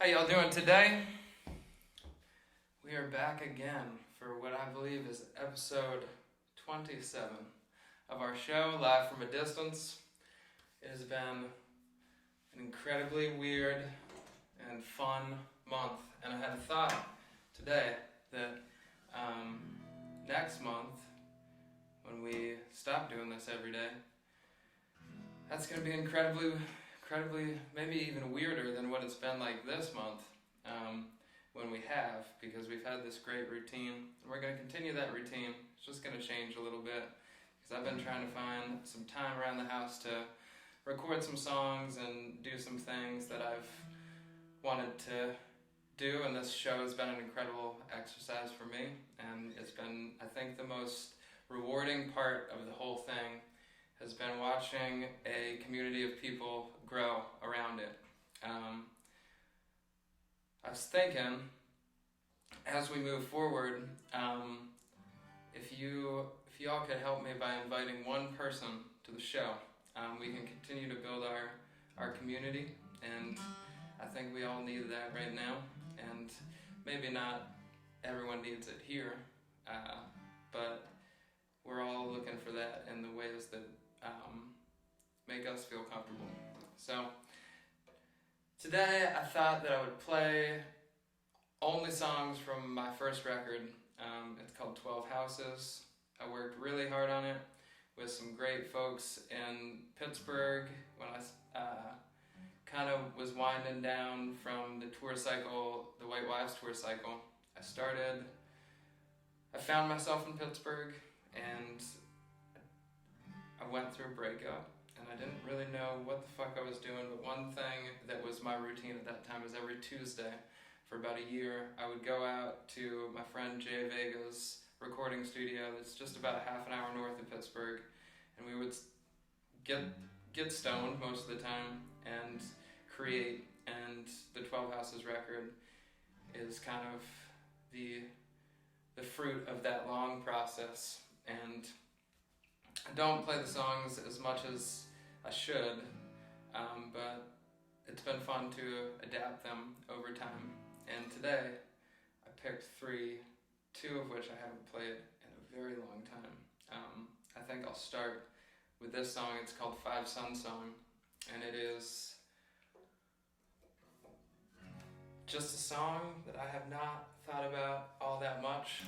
How y'all doing today? We are back again for what I believe is episode 27 of our show, Live from a Distance. It has been an incredibly weird and fun month, and I had a thought today that next month, when we stop doing this every day, that's going to be incredibly, maybe even weirder than what it's been like this month when we have, because we've had this great routine, and we're going to continue that routine. It's just going to change a little bit, because I've been trying to find some time around the house to record some songs and do some things that I've wanted to do, and this show has been an incredible exercise for me, and it's been, I think, the most rewarding part of the whole thing has been watching a community of people grow around it. I was thinking, as we move forward, if y'all could help me by inviting one person to the show, we can continue to build our community, and I think we all need that right now, and maybe not everyone needs it here, but we're all looking for that in the ways that make us feel comfortable. So today I thought that I would play only songs from my first record. It's called 12 Houses. I worked really hard on it with some great folks in Pittsburgh when I kind of was winding down from the tour cycle, the White Wives tour cycle. I found myself in Pittsburgh, and I went through a breakup, and I didn't really know what the fuck I was doing, but one thing that was my routine at that time was every Tuesday for about a year, I would go out to my friend Jay Vega's recording studio that's just about a half an hour north of Pittsburgh, and we would get stoned most of the time and create, and the 12 Houses record is kind of the fruit of that long process. And I don't play the songs as much as I should, but it's been fun to adapt them over time. And today I picked three, two of which I haven't played in a very long time. I think I'll start with this song. It's called Five Sun Song, and it is just a song that I have not thought about all that much.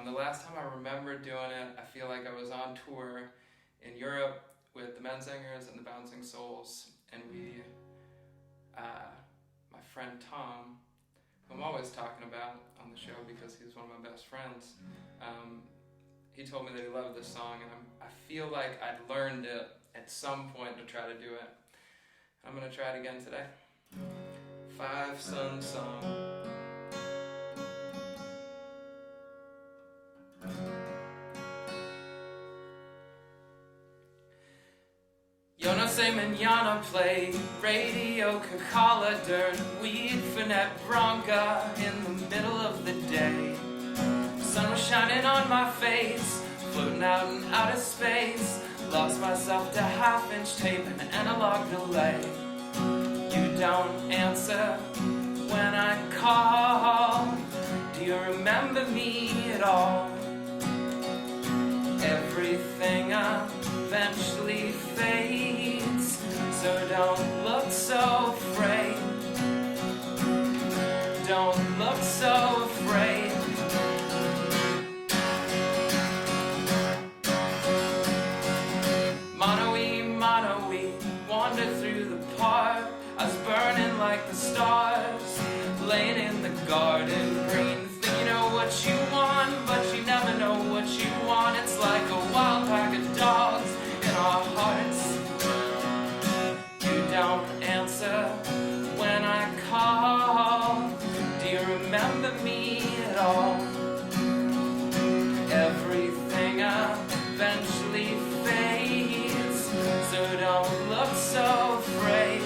The last time I remember doing it, I feel like I was on tour in Europe with the Men Singers and the Bouncing Souls, and my friend Tom, who I'm always talking about on the show because he's one of my best friends, he told me that he loved this song, and I feel like I'd learned it at some point to try to do it. I'm going to try it again today. Five Sun Song. Yo no sé mañana play radio Cacala dirt weed Finette Bronca in the middle of the day. Sun was shining on my face, floating out in outer space. Lost myself to half-inch tape and analog delay. You don't answer when I call. Do you remember me at all? Everything eventually fades, so don't look so afraid. Don't look so afraid. Mono-y, wander through the park. I was burning like the stars, laying in the garden green. Think you know what you want, but you never know what you want. It's like a wild pack of dogs in our hearts. You don't answer when I call. Do you remember me at all? Everything eventually fades, so don't look so afraid.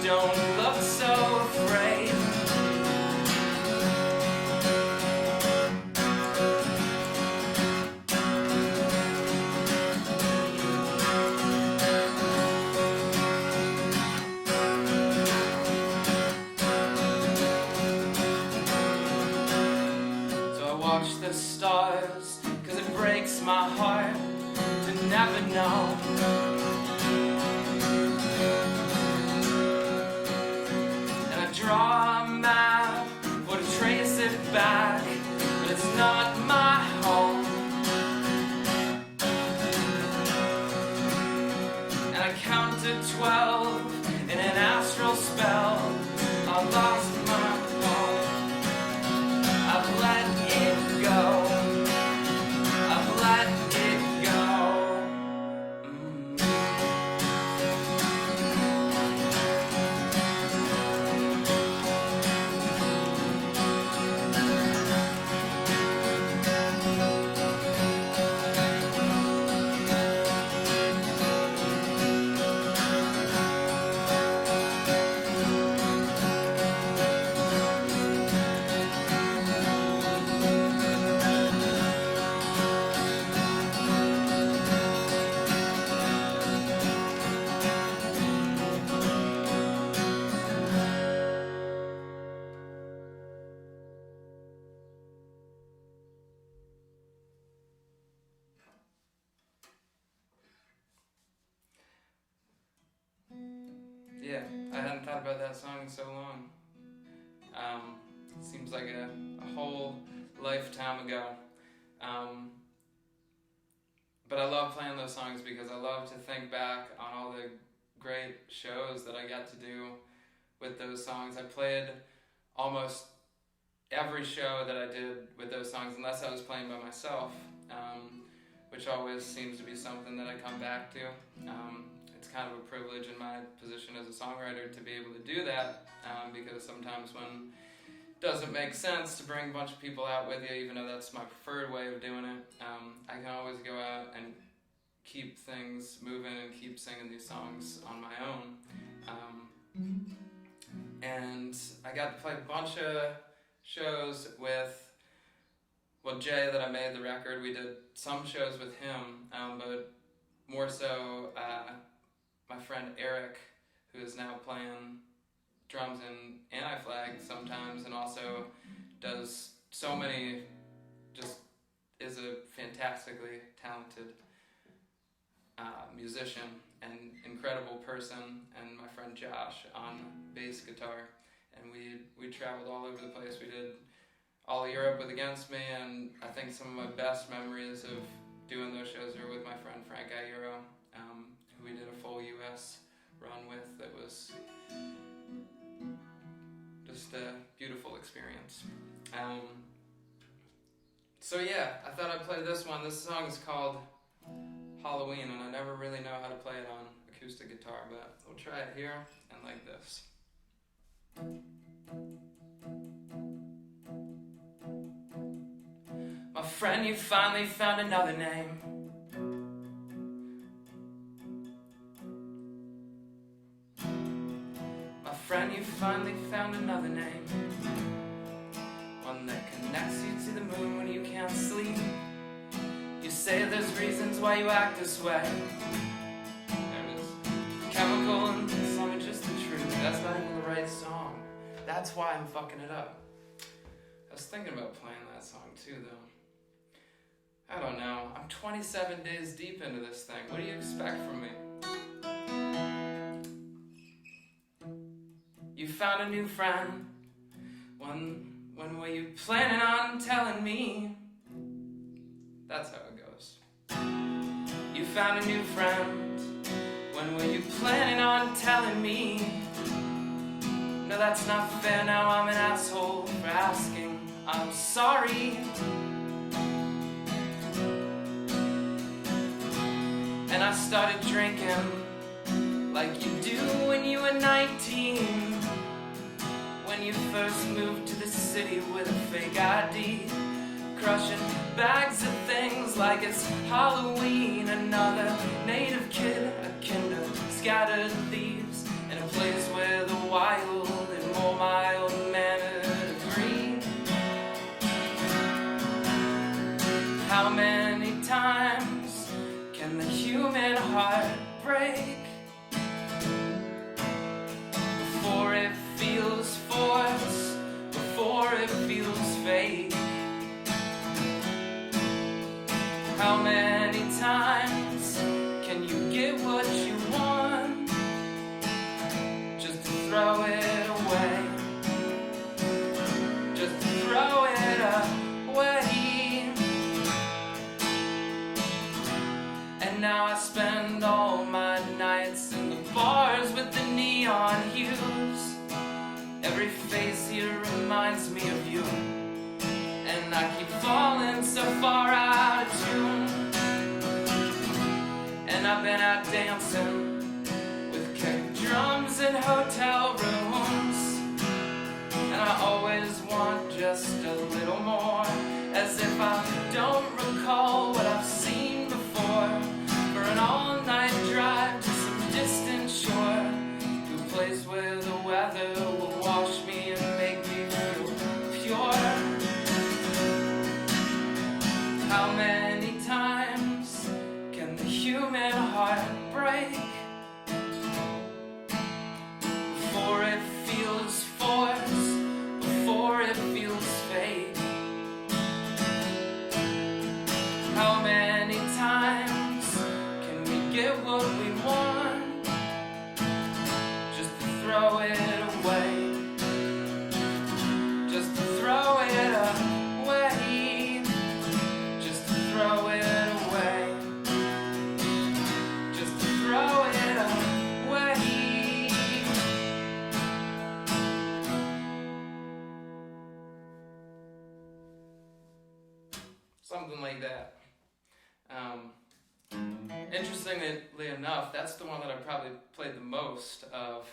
Don't look so afraid. never know. And I draw a map or to trace it back, but it's not my home. And I counted 12 in an astral spell. I lost my home. I've let it go. I've let it go. Yeah, I hadn't thought about that song in so long. Seems like a whole lifetime ago. But I love playing those songs because I love to think back on all the great shows that I got to do with those songs. I played almost every show that I did with those songs, unless I was playing by myself, which always seems to be something that I come back to. It's kind of a privilege in my position as a songwriter to be able to do that, because sometimes when it doesn't make sense to bring a bunch of people out with you, even though that's my preferred way of doing it, I can always go out and keep things moving and keep singing these songs on my own. And I got to play a bunch of shows with Jay that I made the record. We did some shows with him, but more so my friend Eric, who is now playing drums in Anti-Flag sometimes, and also does so many, just is a fantastically talented musician and incredible person, and my friend Josh on bass guitar. And we traveled all over the place. We did all of Europe with Against Me, and I think some of my best memories of doing those shows are with my friend Frank Iero, who we did a full US run with. That was just a beautiful experience. So yeah, I thought I'd play this one. This song is called Halloween, and I never really know how to play it on acoustic guitar, but we'll try it here and like this. My friend, you finally found another name. My friend, you finally found another name. One that connects you to the moon when you can't sleep. You say there's reasons why you act this way. There it is. Chemical and some are just the truth. That's not even the right song. That's why I'm fucking it up. I was thinking about playing that song too, though. I don't know. I'm 27 days deep into this thing. What do you expect from me? You found a new friend. When were you planning on telling me? That's how it goes. You found a new friend. When were you planning on telling me? No, that's not fair. Now I'm an asshole for asking. I'm sorry. And I started drinking like you do when you were 19. When you first moved to the city with a fake ID. Crushing bags of things like it's Halloween. Another native kid, a kinder, scattered thieves. In a place where the wild and more mild-mannered agree. How many times can the human heart break before it feels forced, before it feels fake? How many times throw it away. Just to throw it away. And now I spend all my nights in the bars with the neon hues. Every face here reminds me of you, and I keep falling so far out of tune. And I've been out dancing with kick drums in hotel rooms, and I always want just a little more, as if I don't recall what I've seen before. For an all-night drive to some distant shore, to a place where the weather will wash me and make me feel pure. How many times can the human heart break before it feels forced, before it feels fake? How many times can we get what we want, just to throw it away, just to throw it away, just to throw it away, just to throw it away. Something like that. Interestingly enough, that's the one that I probably played the most of.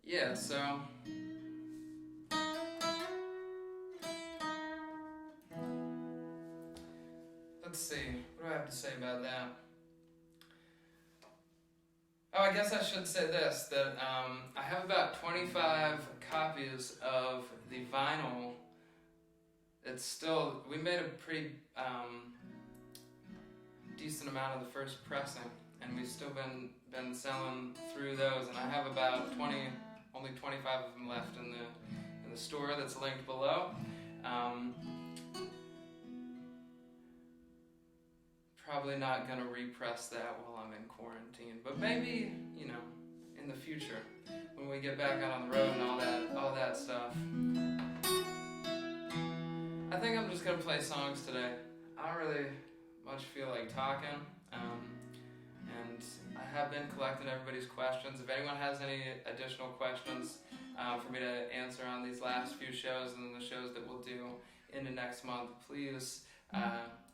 Yeah, so let's see, what do I have to say about that? Oh, I guess I should say this, that I have about 25 copies of the vinyl. It's still, we made a pretty decent amount of the first pressing, and we've still been selling through those, and I have about only 25 of them left in the store that's linked below. Probably not gonna repress that while I'm in quarantine, but maybe, you know, in the future when we get back out on the road and all that stuff. I think I'm just gonna play songs today. I don't really much feel like talking, and I have been collecting everybody's questions. If anyone has any additional questions for me to answer on these last few shows and the shows that we'll do into next month, please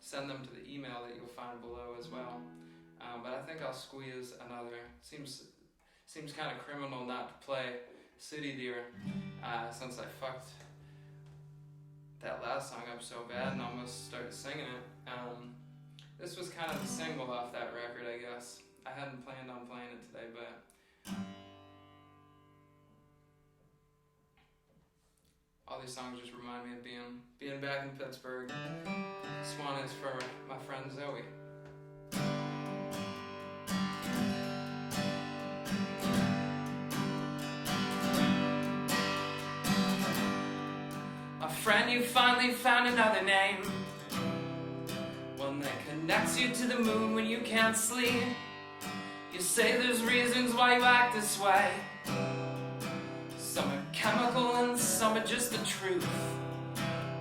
send them to the email that you'll find below as well. But I think I'll squeeze another. Seems kind of criminal not to play City Deer since I fucked that last song up so bad and almost started singing it. This was kind of the single off that record, I guess. I hadn't planned on playing it today, but all these songs just remind me of being back in Pittsburgh. This one is for my friend Zoe. My friend, you finally found another name, one that connects you to the moon when you can't sleep. You say there's reasons why you act this way. Some are chemical and some are just the truth.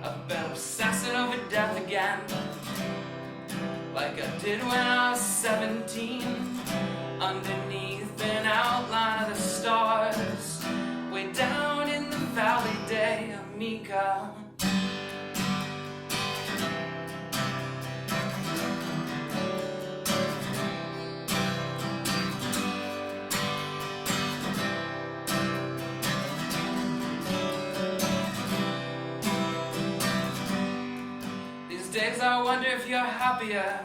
I've been obsessing over death again, like I did when I was 17. Underneath an outline of the stars, way down in the valley de Amica. Days I wonder if you're happier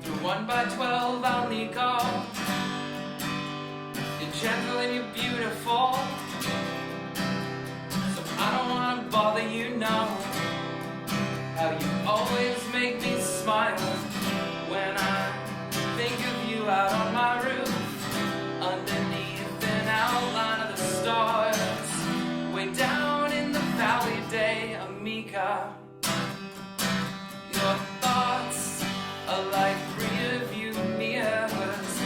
through 1x12 Alnico. You're gentle and you're beautiful, so I don't want to bother you, no. How you always make me smile when I think of you out on my roof, underneath an outline of the stars, way down in the valley de Amica. Your thoughts are like rear view mirrors,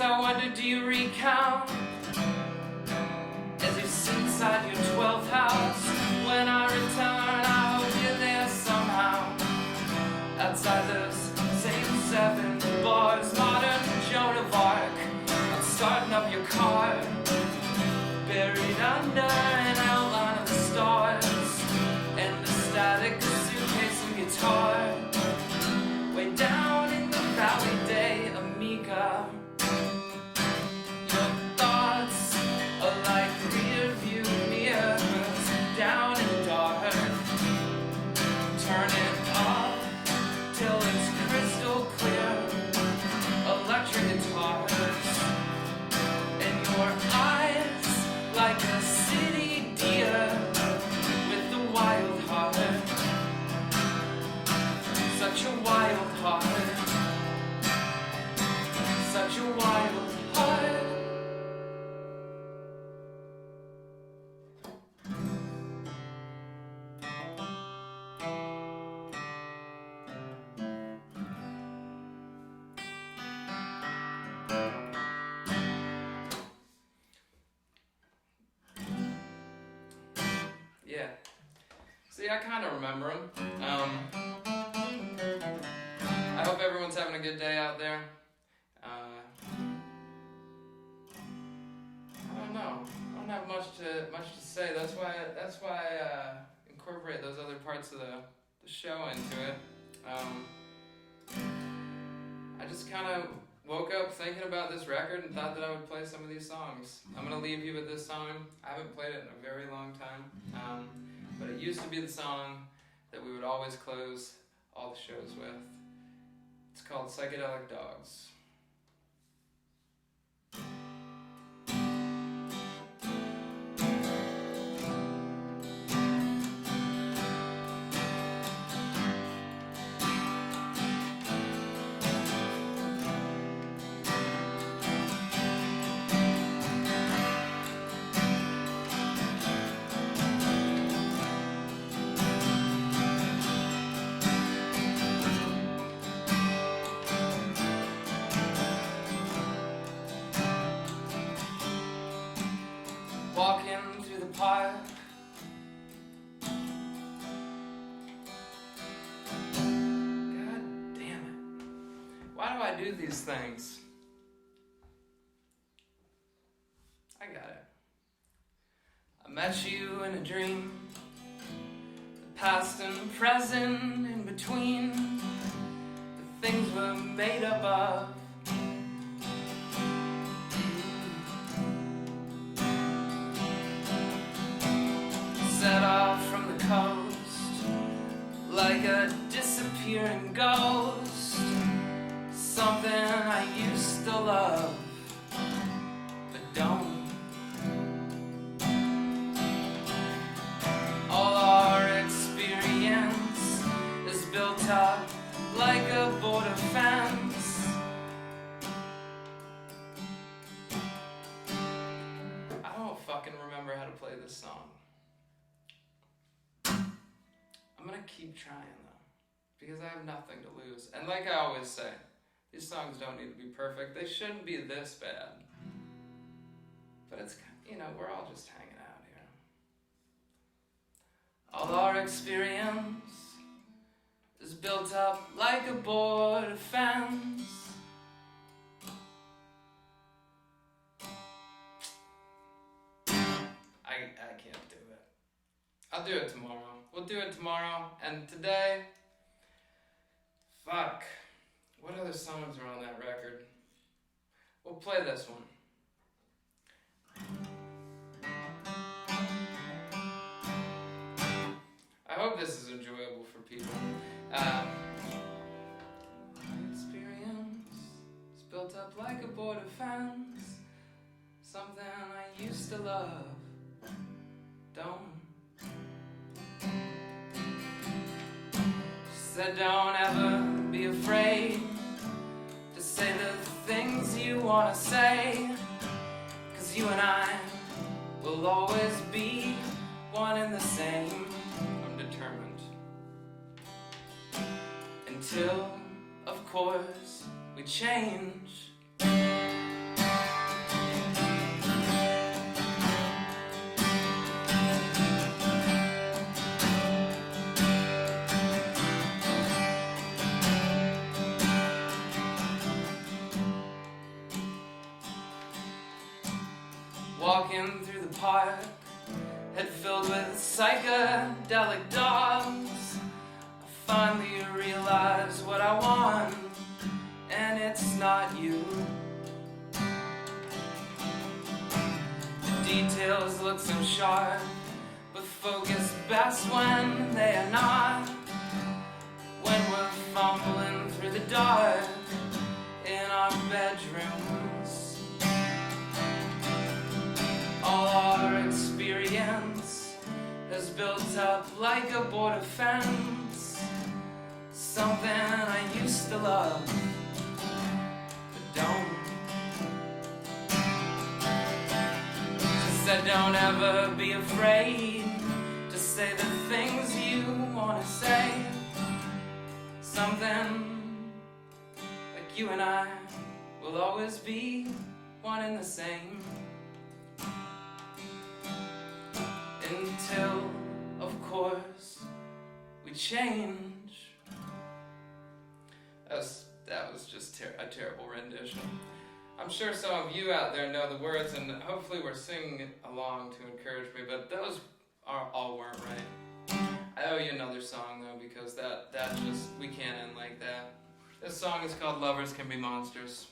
I wonder, do you recount as you sit inside your 12th house? When I return, I hope you're there somehow. Outside those same 7 bars, modern Joan of Arc. I'm starting up your car, buried under an outline of the stars, and the static suitcase and guitar. Way down in the valley day, amiga. Your thoughts are like rear view mirrors, down and dark. Turn it off till it's crystal clear. Electric guitars and your eyes like a city deer with a wild heart. Such a wild heart. Such a wild heart. Yeah. See, I kind of remember him. I hope everyone's having a good day out there. I don't know. I don't have much to say. That's why I incorporate those other parts of the show into it. I just kind of woke up thinking about this record and thought that I would play some of these songs. I'm gonna leave you with this song. I haven't played it in a very long time, but it used to be the song that we would always close all the shows with. It's called Psychedelic Dogs. Walking through the park, God damn it. Why do I do these things? I got it. I met you in a dream, the past and present in between, the things we're made up of. Set off from the coast like a disappearing ghost. Something I used to love, but don't. All our experience is built up like a border fence. I don't fucking remember how to play this song. I'm gonna keep trying though, because I have nothing to lose. And like I always say, these songs don't need to be perfect. They shouldn't be this bad. But it's, we're all just hanging out here. All our experience is built up like a border fence. I can't do it. I'll do it tomorrow. We'll do it tomorrow, and today, fuck, what other songs are on that record? We'll play this one. I hope this is enjoyable for people. My experience is built up like a border fence, something I used to love, don't. Said don't ever be afraid to say the things you wanna say, 'cause you and I will always be one and the same. I'm determined. Until, of course, we change. walking through the park, head filled with psychedelic dogs. I finally realize what I want, and it's not you. The details look so sharp, but focus best when they are not. When we're fumbling through the dark in our bedrooms, all our experience is built up like a border fence. Something I used to love, but don't. She said don't ever be afraid to say the things you want to say. Something like you and I will always be one and the same. Until, of course, we change. That was just a terrible rendition. I'm sure some of you out there know the words, and hopefully we're singing it along to encourage me, but those all weren't right. I owe you another song though, because that just, we can't end like that. This song is called Lovers Can Be Monsters.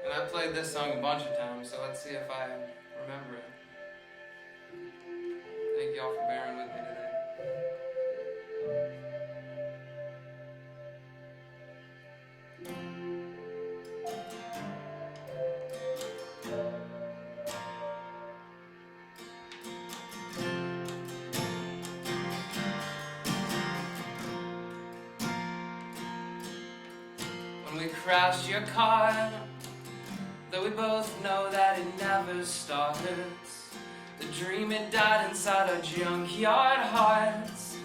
And I played this song a bunch of times, so let's see if I remember it. Thank y'all for bearing with me today. When we crashed your car, though we both know that it never starts, the dream it died inside our junkyard hearts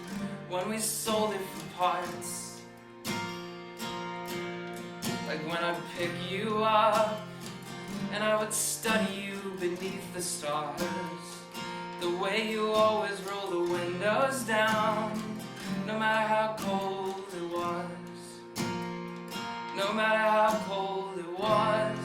when we sold it for parts. Like when I'd pick you up and I would study you beneath the stars, the way you always roll the windows down, no matter how cold it was, no matter how cold it was.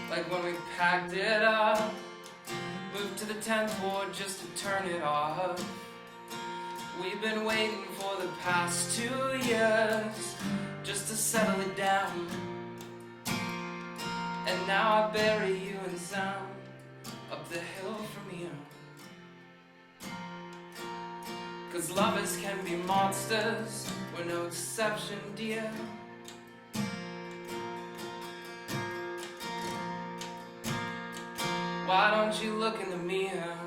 Like when we packed it up, moved to the 10th ward just to turn it off. We've been waiting for the past 2 years just to settle it down. And now I bury you in sound up the hill from here. 'Cause lovers can be monsters, we're no exception, dear. Why don't you look in the mirror?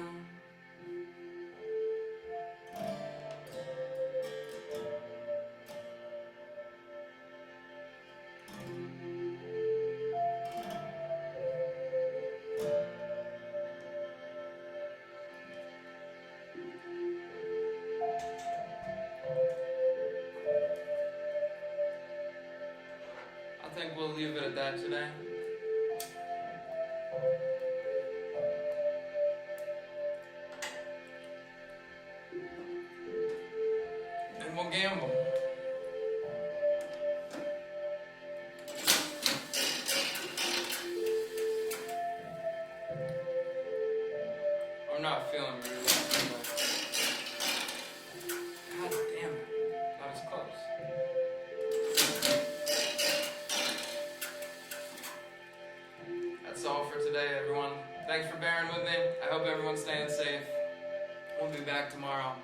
I think we'll leave it at that today. And we'll gamble. I'm not feeling very well. God damn it. That was close. That's all for today, everyone. Thanks for bearing with me. I hope everyone's staying safe. We'll be back tomorrow.